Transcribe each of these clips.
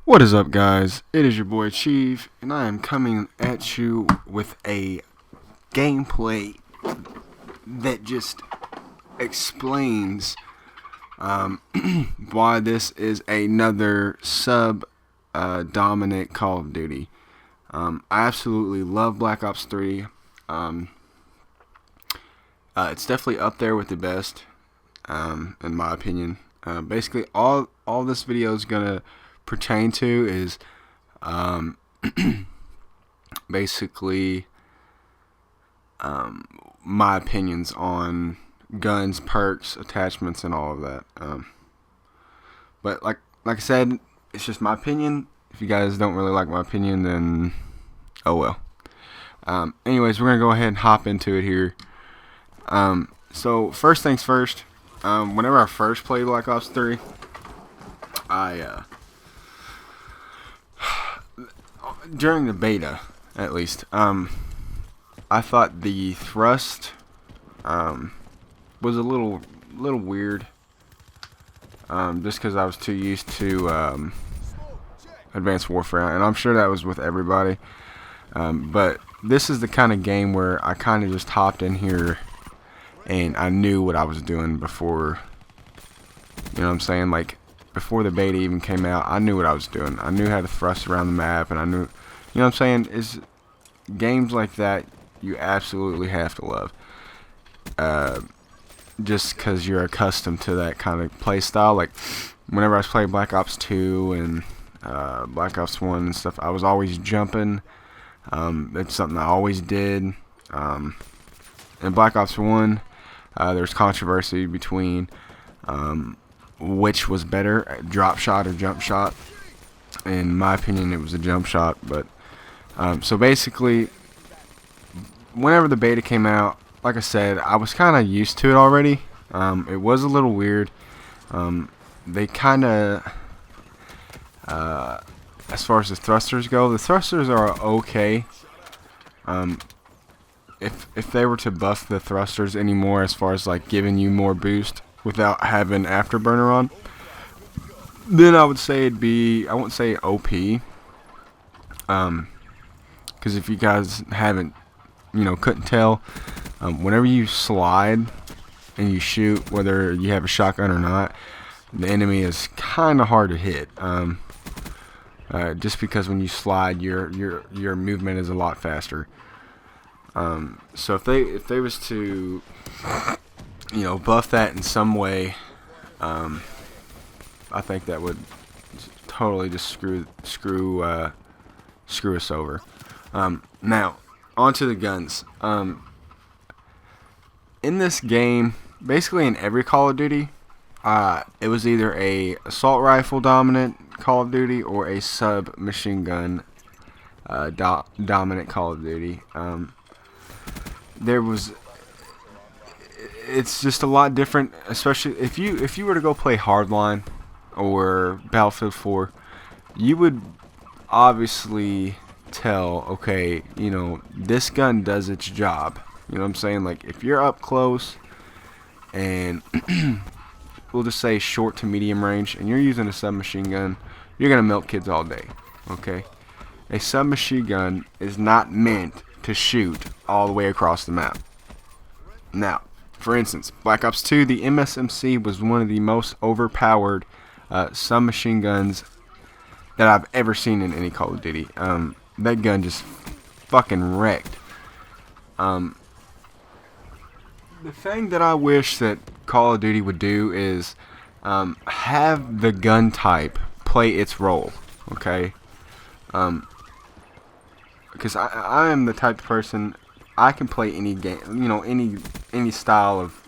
What is up, guys? It is your boy Chief, and I am coming at you with a gameplay that just explains why this is another sub-dominant Call of Duty. I absolutely love Black Ops 3. It's definitely up there with the best, in my opinion. Basically, all this video is gonna pertain to is basically my opinions on guns, perks, attachments, and all of that. But like I said, it's just my opinion. If you guys don't really like my opinion, then oh well. Anyways, we're gonna go ahead and hop into it here. So first things first. Whenever I first played Black Ops 3, during the beta, at least, I thought the thrust was a little weird, just because I was too used to Advanced Warfare, and I'm sure that was with everybody. But this is the kind of game where I kind of just hopped in here and I knew what I was doing before, you know what I'm saying, like before the beta even came out. I knew what I was doing. I knew how to thrust around the map, and I knew, you know what I'm saying, is games like that you absolutely have to love, just because you're accustomed to that kind of play style. Like whenever I was playing Black Ops 2 and Black Ops 1 and stuff, I was always jumping. It's something I always did. In Black Ops 1, there's controversy between which was better, drop shot or jump shot. In my opinion, it was a jump shot. But so basically, whenever the beta came out, like I said, I was kind of used to it already. It was a little weird. They kind of, as far as the thrusters go, the thrusters are okay. If they were to buff the thrusters anymore, as far as like giving you more boost without having afterburner on, then I would say it'd be, I wouldn't say OP, because if you guys haven't, couldn't tell, whenever you slide and you shoot, whether you have a shotgun or not, the enemy is kind of hard to hit, just because when you slide, your movement is a lot faster. So if they was to, buff that in some way, I think that would totally just screw us over. Now onto the guns. In this game, basically in every Call of Duty, it was either a assault rifle dominant Call of Duty or a submachine gun dominant Call of Duty. It's just a lot different, especially if you were to go play Hardline or Battlefield 4, you would obviously tell, okay, this gun does its job. You know what I'm saying? Like if you're up close and we'll just say short to medium range, and you're using a submachine gun, you're gonna melt kids all day. Okay, a submachine gun is not meant to shoot all the way across the map. Now, for instance, Black Ops 2, the MSMC was one of the most overpowered submachine guns that I've ever seen in any Call of Duty. That gun just fucking wrecked. The thing that I wish that Call of Duty would do is have the gun type play its role. Okay? Because I am the type of person, I can play any game, any style of,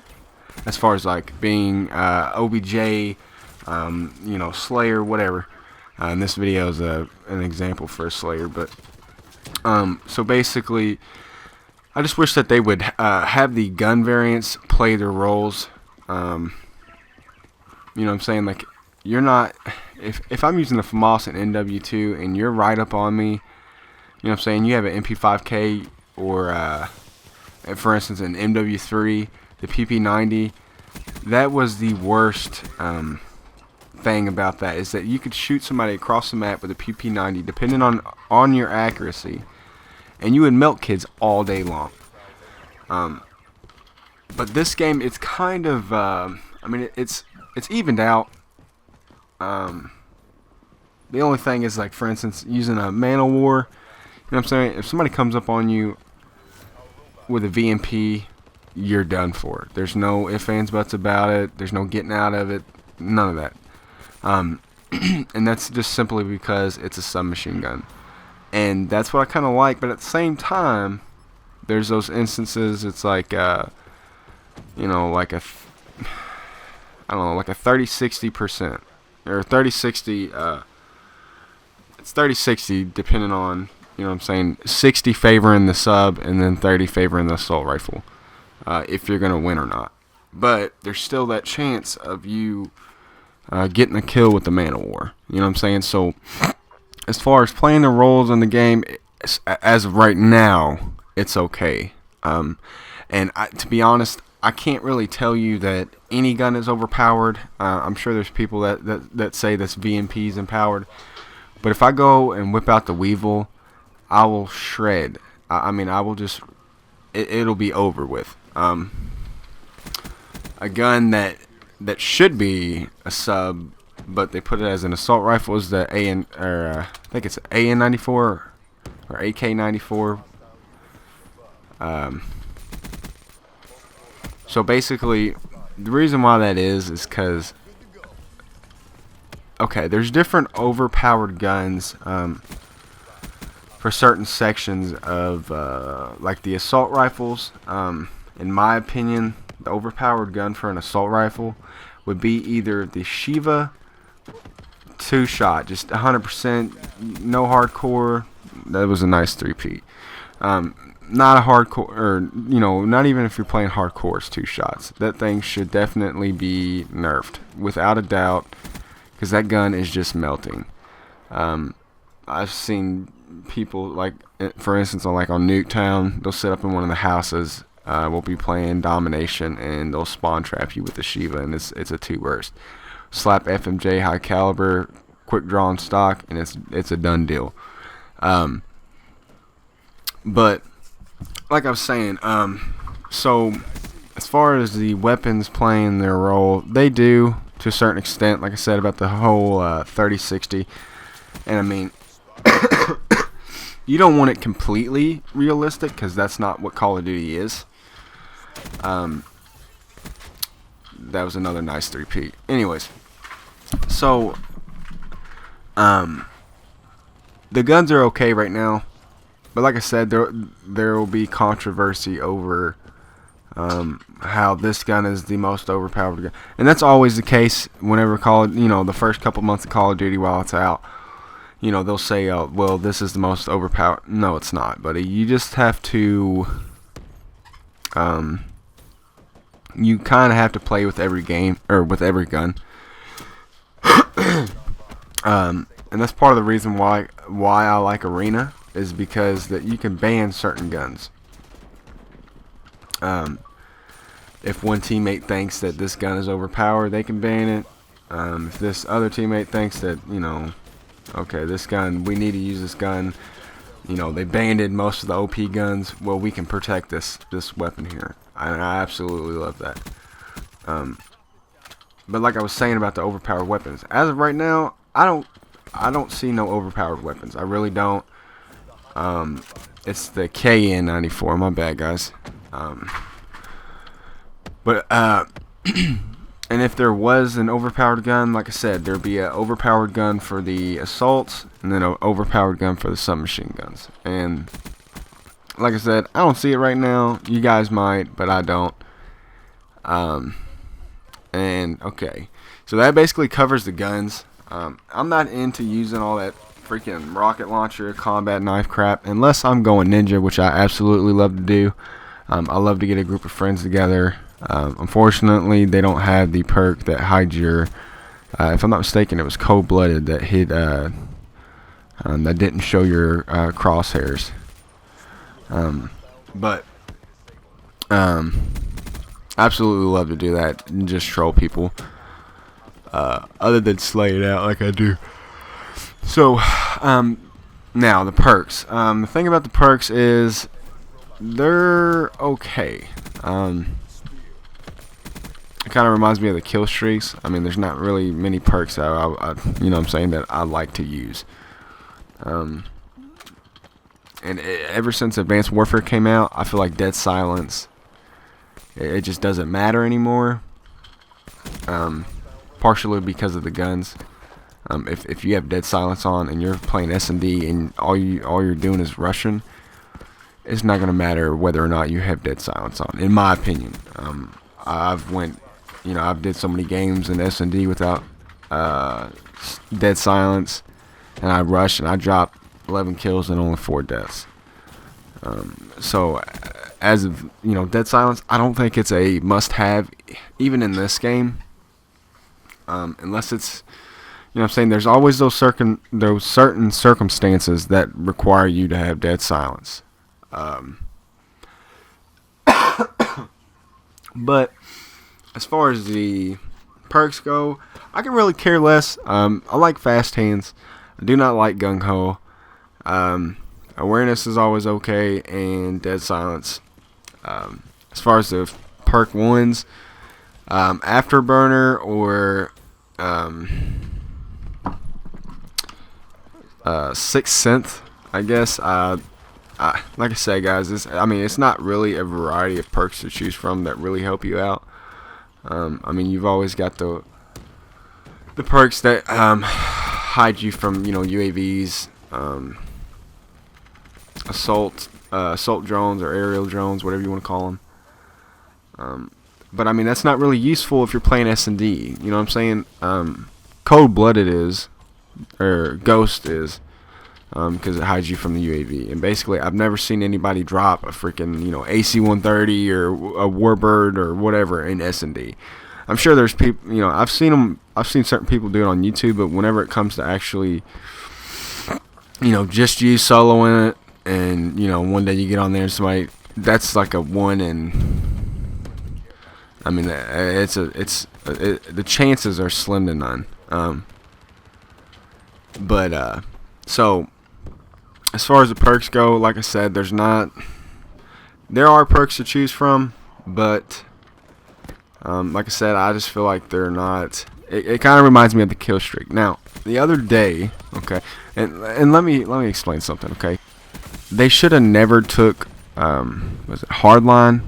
as far as like being OBJ, Slayer, whatever. And this video is an example for a Slayer, but so basically, I just wish that they would have the gun variants play their roles. You know what I'm saying? Like, you're not, if I'm using a FAMAS and NW2 and you're right up on me, you know what I'm saying, you have an MP5K or, for instance, an MW3, the PP90, that was the worst thing about that is that you could shoot somebody across the map with a PP90, depending on your accuracy, and you would melt kids all day long. But this game, it's kind of, I mean, it's evened out. The only thing is, like, for instance, using a Man of War, you know what I'm saying? If somebody comes up on you with a VMP, you're done for. There's no ifs, ands, buts about it. There's no getting out of it. None of that. And that's just simply because it's a submachine gun. And that's what I kind of like. But at the same time, there's those instances, it's like, you know, like I don't know, like a 30-60%. Or 30-60, it's 30-60 depending on, you know what I'm saying, 60 favoring the sub and then 30 favoring the assault rifle, if you're going to win or not. But there's still that chance of you getting a kill with the Man of War. You know what I'm saying? So as far as playing the roles in the game, as of right now, it's okay. And to be honest, I can't really tell you that any gun is overpowered. I'm sure there's people that say this VMP is empowered. But if I go and whip out the Weevil, I will shred. I mean, I will just... It'll be over with. A gun that should be a sub, but they put it as an assault rifle, is the I think it's AN-94 or AK-94. So basically, the reason why that is because, okay, there's different overpowered guns for certain sections of like the assault rifles. In my opinion, the overpowered gun for an assault rifle would be either the Shiva 2-shot, just 100%, no hardcore. That was a nice 3-peat. Not a hardcore, or, you know, not even if you're playing hardcore, it's 2 shots. That thing should definitely be nerfed, without a doubt, because that gun is just melting. I've seen people, like, for instance, on Nuketown, they'll sit up in one of the houses, we'll be playing domination, and they'll spawn trap you with the Shiva, and it's a 2-burst. Slap FMJ high caliber, quick draw on stock, and it's a done deal. But like I was saying, so as far as the weapons playing their role, they do to a certain extent, like I said about the whole 30-60. And I mean, you don't want it completely realistic, because that's not what Call of Duty is. That was another nice 3-peat. Anyways, so the guns are okay right now. But like I said, there will be controversy over how this gun is the most overpowered gun, and that's always the case whenever the first couple months of Call of Duty while it's out. You know, they'll say, "Oh, well, this is the most overpowered." No, it's not, buddy. You just have to, you kind of have to play with every game or with every gun. And that's part of the reason why I like Arena. Is because that you can ban certain guns. If one teammate thinks that this gun is overpowered, they can ban it. If this other teammate thinks that, you know, okay, this gun, we need to use this gun, you know, they banned most of the OP guns, well, we can protect this weapon here. I absolutely love that. But like I was saying about the overpowered weapons, as of right now, I don't see no overpowered weapons. I really don't. It's the KN-94. My bad, guys. But and if there was an overpowered gun, like I said, there'd be an overpowered gun for the assaults, and then an overpowered gun for the submachine guns. And like I said, I don't see it right now. You guys might, but I don't. And okay, so that basically covers the guns. I'm not into using all that freaking rocket launcher, combat knife crap, unless I'm going ninja, which I absolutely love to do. I love to get a group of friends together. Unfortunately, they don't have the perk that hides your, if I'm not mistaken, it was cold-blooded that hid, that didn't show your crosshairs. But absolutely love to do that and just troll people. other than slay it out like I do. So, now the perks. The thing about the perks is they're okay. It kind of reminds me of the Killstreaks. I mean, there's not really many perks that you know what I'm saying, that I like to use. Ever since Advanced Warfare came out, I feel like Dead Silence, it just doesn't matter anymore. Partially because of the guns. If you have Dead Silence on and you're playing S&D and all you're doing is rushing, it's not gonna matter whether or not you have Dead Silence on, in my opinion. I've did so many games in S&D without Dead Silence, and I rushed and I dropped 11 kills and only 4 deaths. So as of, Dead Silence, I don't think it's a must-have even in this game, unless it's, what I'm saying, there's always those certain circumstances that require you to have Dead Silence. But as far as the perks go, I can really care less. I like fast hands. I do not like gung ho. Awareness is always okay, and Dead Silence. As far as the perk ones, Afterburner or Sixth Sense, I guess. Like I say, guys, it's not really a variety of perks to choose from that really help you out. You've always got the perks that hide you from, UAVs, assault drones or aerial drones, whatever you want to call them. But that's not really useful if you're playing S&D. You know what I'm saying? Cold-blooded is, or Ghost is, because it hides you from the UAV. And basically, I've never seen anybody drop a freaking, AC-130 or a Warbird or whatever in S&D. I'm sure there's people, I've seen certain people do it on YouTube, but whenever it comes to actually, just you soloing it, and, one day you get on there and somebody, that's like a 1 in, the chances are slim to none. So, as far as the perks go, like I said, there are perks to choose from, but, like I said, I just feel like they're not, it kind of reminds me of the Killstreak. Now, the other day, okay, and let me explain something, okay. They should have never took, was it Hardline?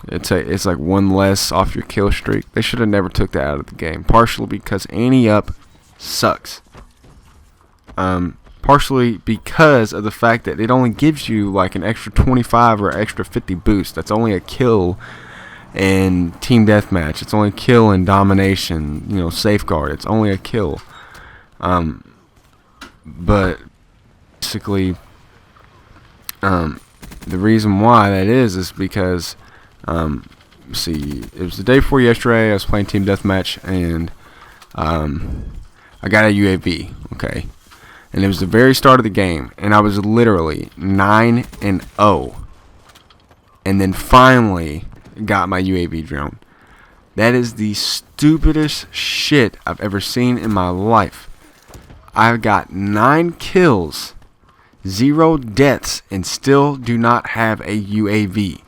It's like 1 less off your kill streak. They should have never took that out of the game. Partially because Ante Up sucks. Partially because of the fact that it only gives you like an extra 25 or extra 50 boost. That's only a kill in team deathmatch. It's only a kill in domination. Safeguard. It's only a kill. But basically, the reason why that is because. See, it was the day before yesterday. I was playing team deathmatch, and I got a UAV, okay, and it was the very start of the game, and I was literally 9-0, and then finally got my UAV drone. That is the stupidest shit I've ever seen in my life. I've got 9 kills, 0 deaths, and still do not have a UAV.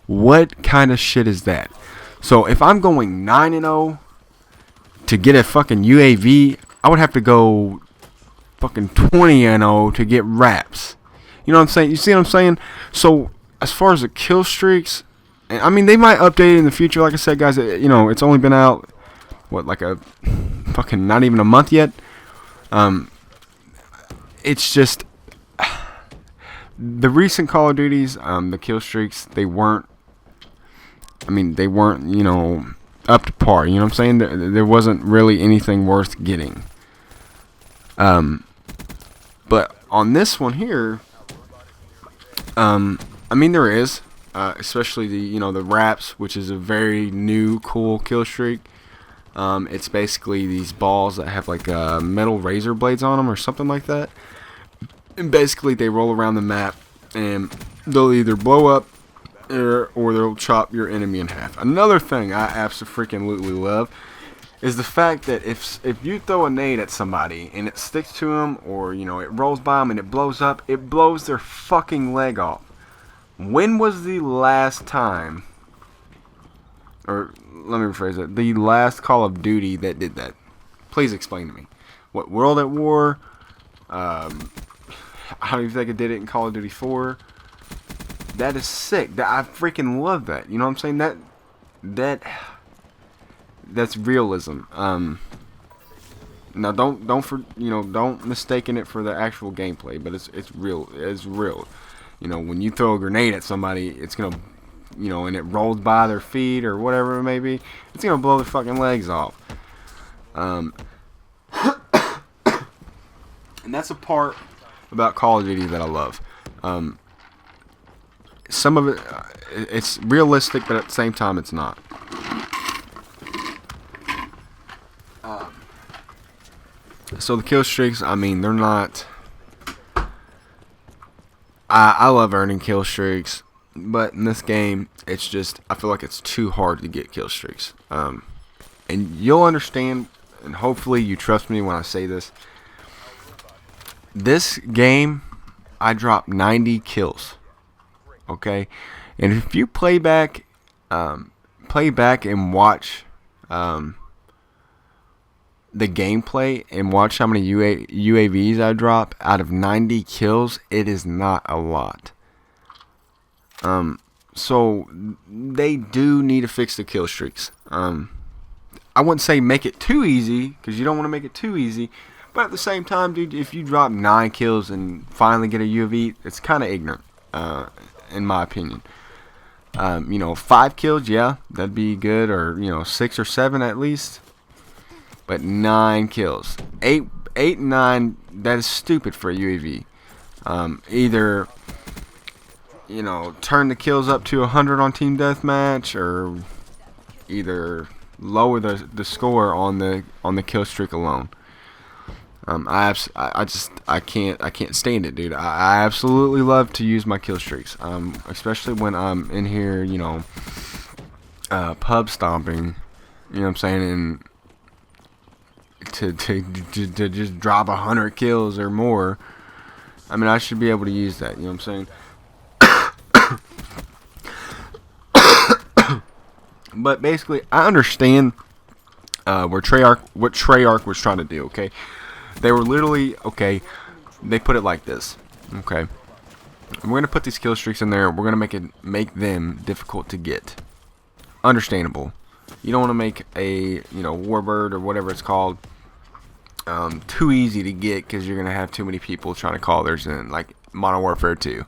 What kind of shit is that? So if I'm going 9-0 to get a fucking UAV, I would have to go fucking 20-0 to get wraps. You know what I'm saying? You see what I'm saying? So as far as the kill streaks, they might update it in the future. Like I said, guys, it's only been out like a fucking not even a month yet. It's just the recent Call of Duties, the kill streaks, they weren't, up to par. You know what I'm saying? There wasn't really anything worth getting. But on this one here, there is, especially the wraps, which is a very new, cool kill streak. It's basically these balls that have like metal razor blades on them or something like that. And basically they roll around the map and they'll either blow up or they'll chop your enemy in half. Another thing I absolutely love is the fact that if you throw a nade at somebody and it sticks to them, or you know it rolls by them and it blows up, it blows their fucking leg off. When was the last time, or let me rephrase it, the last Call of Duty that did that? Please explain to me. What, World at War? I don't even think it did it in Call of Duty 4. That is sick. I freaking love that. You know what I'm saying? That's realism. Now don't mistaken it for the actual gameplay, but it's real. It's real. You know, when you throw a grenade at somebody, it's gonna, you know, and it rolls by their feet or whatever it may be, it's gonna blow their fucking legs off. And that's a part about Call of Duty that I love. Some of it, it's realistic, but at the same time, it's not. So the kill streaks, I mean, they're not. I love earning kill streaks, but in this game, it's just, I feel like it's too hard to get kill streaks. And you'll understand, and hopefully you trust me when I say this. This game, I dropped 90 kills. Okay, and if you play back and watch the gameplay and watch how many UAVs I drop out of 90 kills, it is not a lot. So they do need to fix the kill streaks. I wouldn't say make it too easy, because you don't want to make it too easy, but at the same time, dude, if you drop 9 kills and finally get a UAV, it's kind of ignorant, in my opinion. 5 kills, yeah, that'd be good, or 6 or 7 at least. But 9 kills, 8 and 9, that is stupid for a UAV. Either turn the kills up to 100 on team deathmatch, or either lower the score on the kill streak alone. I can't stand it, dude. I absolutely love to use my kill streaks, especially when I'm in here, pub stomping. You know what I'm saying? And to just drop 100 kills or more. I mean, I should be able to use that. You know what I'm saying? But basically, I understand what Treyarch was trying to do. Okay, they were literally they put it like this. Okay, we're gonna put these kill streaks in there. We're gonna make them difficult to get. Understandable. You don't want to make a Warbird or whatever it's called too easy to get, because you're gonna have too many people trying to call theirs in, like Modern Warfare 2.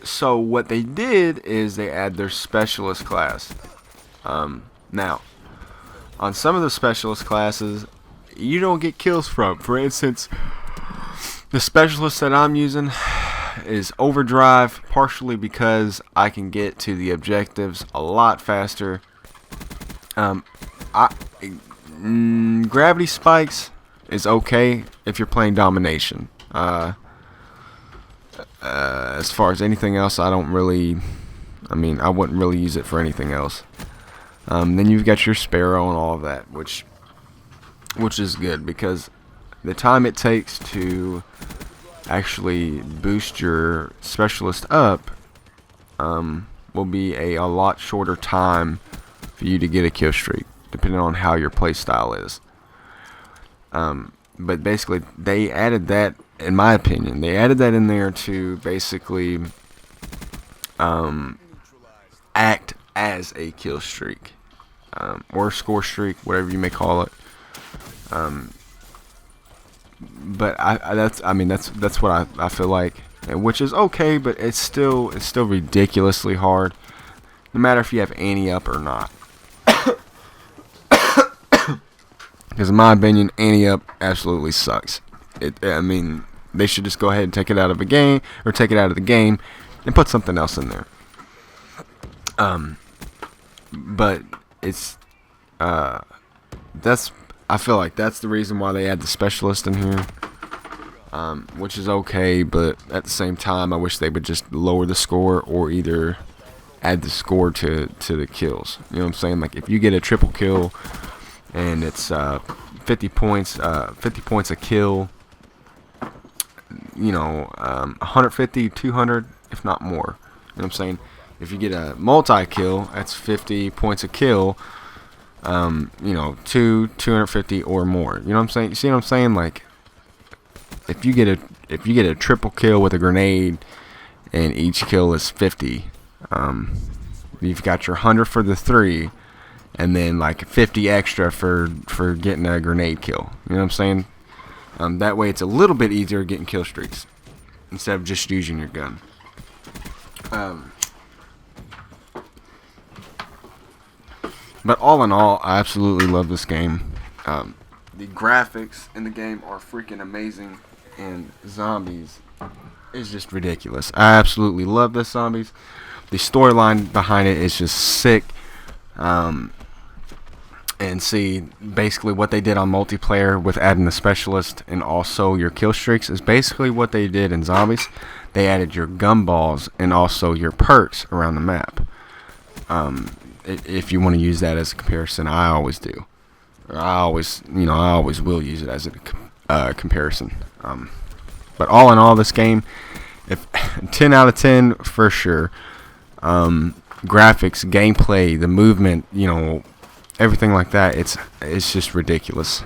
So what they did is they add their specialist class. Now, on some of the specialist classes, you don't get kills from. For instance, the specialist that I'm using is Overdrive, partially because I can get to the objectives a lot faster. Gravity Spikes is okay if you're playing Domination. As far as anything else, I wouldn't really use it for anything else. Then you've got your Sparrow and all of that, which is good, because the time it takes to actually boost your specialist up will be a lot shorter time for you to get a kill streak, depending on how your play style is. But basically, they added that, in my opinion, they added that in there to basically act as a kill streak, or score streak, whatever you may call it. But that's what I feel like, which is okay, but it's still ridiculously hard, no matter if you have anti-up or not. Because in my opinion, anti-up absolutely sucks. They should just go ahead and take it out of the game and put something else in there. But it's I feel like that's the reason why they add the specialist in here. which is okay, but at the same time, I wish they would just lower the score or either add the score to the kills. You know what I'm saying? Like if you get a triple kill and it's 50 points a kill, you know, 150, 200, if not more. You know what I'm saying? If you get a multi-kill, that's 50 points a kill. You know, 250 or more. You know what I'm saying? You see what I'm saying? Like, if you get a triple kill with a grenade, and each kill is 50, you've got your 100 for the 3, and then like 50 extra for getting a grenade kill. You know what I'm saying? That way, it's a little bit easier getting kill streaks instead of just using your gun. But all in all, I absolutely love this game. The graphics in the game are freaking amazing, and zombies is just ridiculous. I absolutely love this zombies. The storyline behind it is just sick. And see, basically what they did on multiplayer with adding the specialist and also your kill streaks is basically what they did in zombies. They added your gumballs and also your perks around the map. If you want to use that as a comparison, I always do. I always will use it as a comparison. But all in all, this game, if 10 out of 10 for sure. Graphics, gameplay, the movement, you know, everything like that, it's just ridiculous.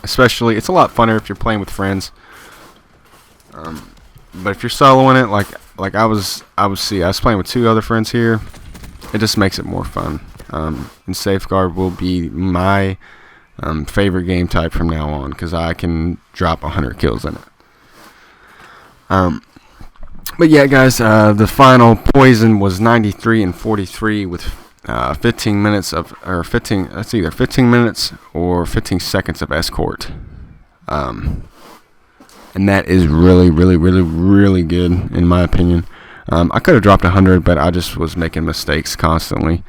Especially, it's a lot funner if you're playing with friends. But if you're soloing it, like I was playing with 2 other friends here. It just makes it more fun. And Safeguard will be my favorite game type from now on because I can drop 100 kills in it. But yeah, guys, the final poison was 93 and 43 with 15 minutes of, or 15. That's either 15 minutes or 15 seconds of escort. And that is really, really, really, really good in my opinion. I could have dropped 100, but I just was making mistakes constantly.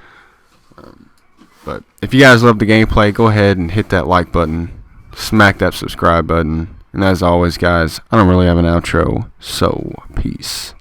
But if you guys love the gameplay, go ahead and hit that like button, smack that subscribe button, and as always, guys, I don't really have an outro, so peace.